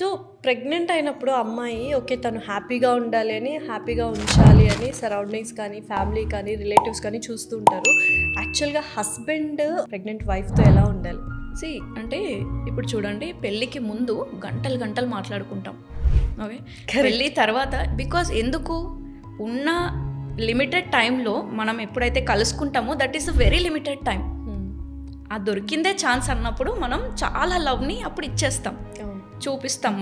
So pregnant అయినప్పుడు అమ్మాయి okay తను హ్యాపీగా ఉండాలి అని, హ్యాపీగా ఉంచాలి అని సరౌండింగ్స్ కానీ, ఫ్యామిలీ కానీ, రిలేటివ్స్ కానీ చూస్తూ ఉంటారు. యాక్చువల్గా హస్బెండ్ ప్రెగ్నెంట్ వైఫ్తో ఎలా ఉండాలి? అంటే ఇప్పుడు చూడండి, పెళ్ళికి ముందు గంటలు గంటలు మాట్లాడుకుంటాం. ఓకే, పెళ్ళి తర్వాత బికాజ్ ఎందుకు ఉన్న లిమిటెడ్ టైంలో మనం ఎప్పుడైతే కలుసుకుంటామో that is a very limited time. ఆ దొరికిందే ఛాన్స్ అన్నప్పుడు మనం చాలా లవ్ని అప్పుడు ఇచ్చేస్తాం, చూపిస్తాం.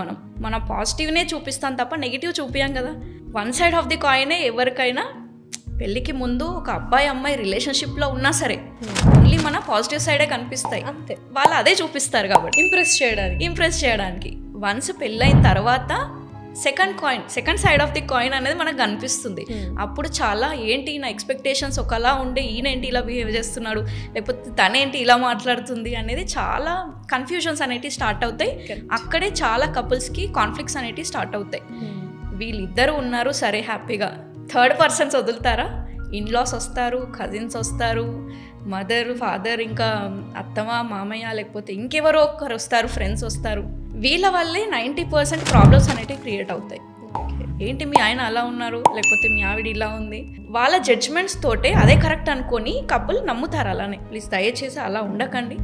మన పాజిటివ్నే చూపిస్తాం తప్ప నెగిటివ్ చూపించాం కదా. వన్ సైడ్ ఆఫ్ ది కాయినే ఎవరికైనా. పెళ్ళికి ముందు ఒక అబ్బాయి అమ్మాయి రిలేషన్షిప్లో ఉన్నా సరే ఓన్లీ మన పాజిటివ్ సైడే కనిపిస్తాయి, అంతే. వాళ్ళు అదే చూపిస్తారు కాబట్టి ఇంప్రెస్ చేయడానికి. వన్స్ పెళ్ళైన తర్వాత second side of the coin అనేది మనకు కనిపిస్తుంది. అప్పుడు చాలా ఏంటి నా ఎక్స్పెక్టేషన్స్ ఒకలా ఉండే, ఈయనేంటి ఇలా బిహేవ్ చేస్తున్నాడు, లేకపోతే తనేంటి ఇలా మాట్లాడుతుంది అనేది చాలా కన్ఫ్యూజన్స్ అనేటివి స్టార్ట్ అవుతాయి. అక్కడే చాలా కపుల్స్కి కాన్ఫ్లిక్ట్స్ అనేటివి స్టార్ట్ అవుతాయి. వీళ్ళిద్దరు ఉన్నారు సరే హ్యాపీగా, థర్డ్ పర్సన్స్ వదులుతారా? ఇన్లాస్ వస్తారు, కజిన్స్ వస్తారు, మదర్ ఫాదర్, ఇంకా అత్తమ్మ మామయ్య, లేకపోతే ఇంకెవరో ఒక్కరు వస్తారు, ఫ్రెండ్స్ వస్తారు. వీళ్ళ వల్లే 90% ప్రాబ్లమ్స్ అనేటివి క్రియేట్ అవుతాయి. ఏంటి మీ ఆయన అలా ఉన్నారు, లేకపోతే మీ ఆవిడ ఇలా ఉంది, వాళ్ళ జడ్జ్మెంట్స్ తోటే అదే కరెక్ట్ అనుకొని కపుల్ నమ్ముతారు. అలానే ప్లీజ్ దయచేసి అలా ఉండకండి.